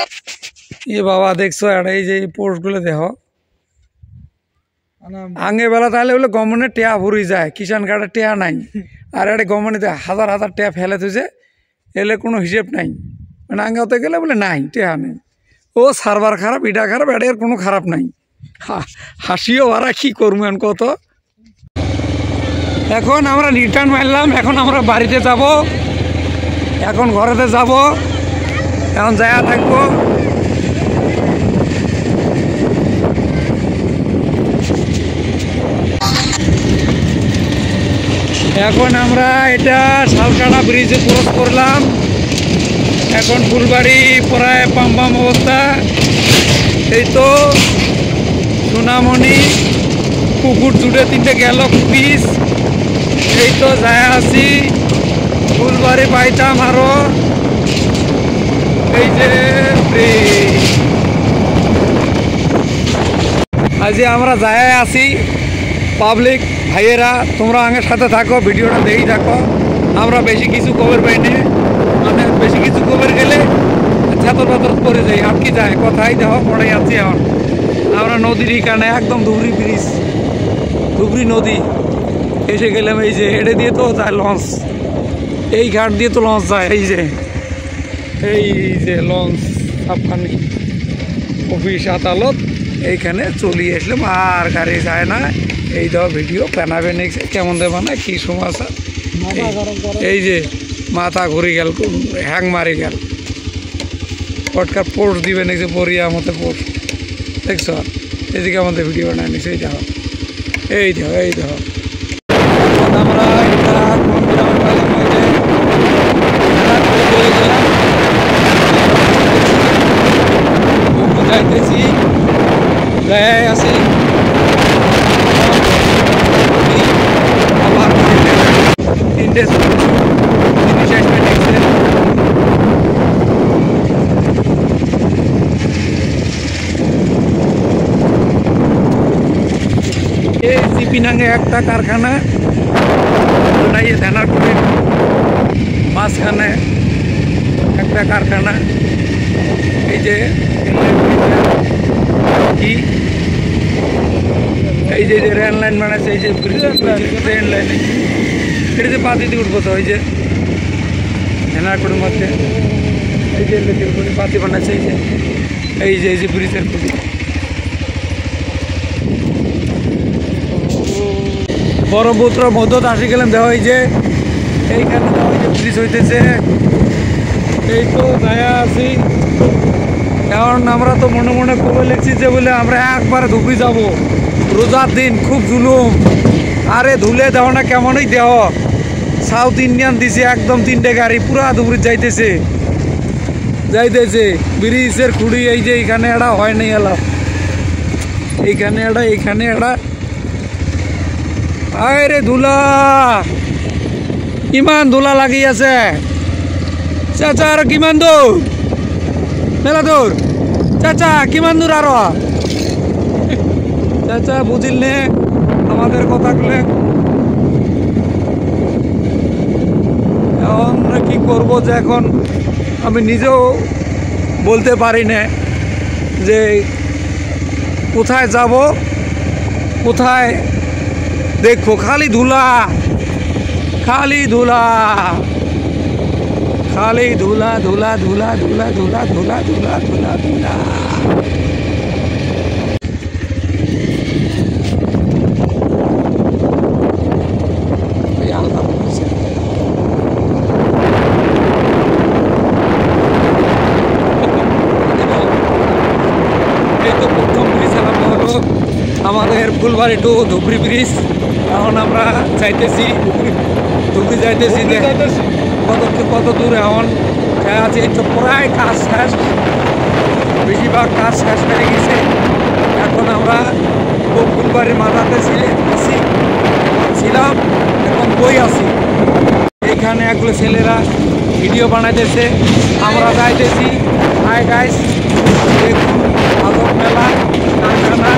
ये बाबा देखो पोस्ट गुलो देखो आगे बेला ताहले बोले गवर्नमेंट टेया भरी जाए किसान कार्डे टेया नाई और ये गवर्नमेंट हजार हजार टेया फेले थुजे एले कोनो हिसेब नाई मैं आगे होते गले बोले नाई टेया नहीं ओ सार्वर खराब इटा खराब एटार कोनो खराब नाई हासिओ भाड़ा कि करबेन कत এখন আমরা রিটার্ন মারলাম এখন আমরা বাড়িতে যাব এখন ঘরেতে যাব এখন যায়া থাকবো এখন আমরা এটা শালকাটা ব্রিজে ক্রস করলাম এখন ফুলবাড়ি প্রায় পাম্পাম অবস্থা এই তো সোনামণি পুকুর জুড়ে তিনটে গেল পিস এই তো যায় আছি ফুলবাড়ি পাইতাম আরো এই যে আজ আমরা যায় আছি পাবলিক ভাইয়েরা তোমরা আমার সাথে থাকো ভিডিওটা দেখি থাকো আমরা বেশি কিছু খবর পাই না মানে বেশি কিছু খবর গেলে ছাতর পাতর করে যাই আর কি যায় কথাই দেখো পড়ে যাচ্ছি এখন আমরা নদীর এখানে একদম ধুবড়ি ব্রিজ ধুবড়ি নদী এসে গেলাম এই যে এটা দিয়ে তো যায় লঞ্চ এই ঘাট দিয়ে তো লঞ্চ যায় এই যে লঞ্চ সাবখানি অফিস আদালত এইখানে চলিয়ে আসলাম আর গাড়ি যায় না এই দাও ভিডিও বানাবে নেক্সট কেমন দেব না কি সমস্যা এই যে মাথা ঘুরে গেল হ্যাং মারি গেল পটকার পোস্ট দিবে নেক্সট বরিয়া মতো পোস্ট দেখছো এদিকে আমাদের ভিডিও বানায় নিচ্ছে এই দেখো আমরা এটা কোন গ্রাম পাইলাম ওই যে যাইতেছি গায়ে আছি আবার তিনটে জিনিস আসবে দেখছে এই সিপিনাঙ্গে একটা কারখানা ওটাই ধ্যানার করে মাঝখানে একটা কারখানা এই যে কি এই যে রেল লাইন বানাচ্ছে এই যে ট্রেন লাইন এটা যে পাতি দিয়ে উঠবো তো ওই যে ধ্যানারকুড়ির মধ্যে এই যে পাতি বানাচ্ছে এই যে ব্রিজের খুঁটি ব্রহ্মপুত্র মধ্যত আসি গেলাম দেখো এই যে এইখানে দেখো যে ব্রিজ হইতেছে এই তো গায়া আছি এখন আমরা তো মনে মনে কবে লিখছি যে বলে আমরা একবারে ধুবড়ি যাব রোজার দিন খুব জুলুম আরে ধুলে দেও না কেমনই দেহ সাউথ ইন্ডিয়ান দিছে একদম তিনটে গাড়ি পুরা ধুবড়ি যাইতেছে ব্রিজের খুঁড়ি এই যে এইখানে এটা হয় নাই এলাম এইখানে এটা আরে ধুলা কিমান ধুলা লাগি আছে চাচা আর কিমান দূর মেলা দূর চাচা কিমান দূর আরো চাচা বুঝিল নে আমাদের কথাগুলো এখন কি করবো যে এখন আমি নিজেও বলতে পারি না যে কোথায় যাব কোথায় দেখো খালি ধুলা খালি ধুলা খালি ধুলা ধুলা ধুলা ধুলা ধুলা ধুলা ধুলা ধুলা ধুলা এই তো প্রথম ব্রিজ হলো আমাদের ফুলবাড়ি টু ধুবড়ি ব্রিজ এখন আমরা যাইতেছি ধুবড়ি যাইতেছি কত দূর এখন আছে এই তো প্রায় কাজ শেষ বেশিরভাগ কাজ শেষ হয়ে গেছে এখন আমরা ফুলবাড়ির মাথাতে ছিলাম এখন বই আছি এইখানে একগুলো ছেলেরা ভিডিও বানাইতেছে আমরা যাইতেছি হাই গাইস দেখুন আদর মেলা কারখানা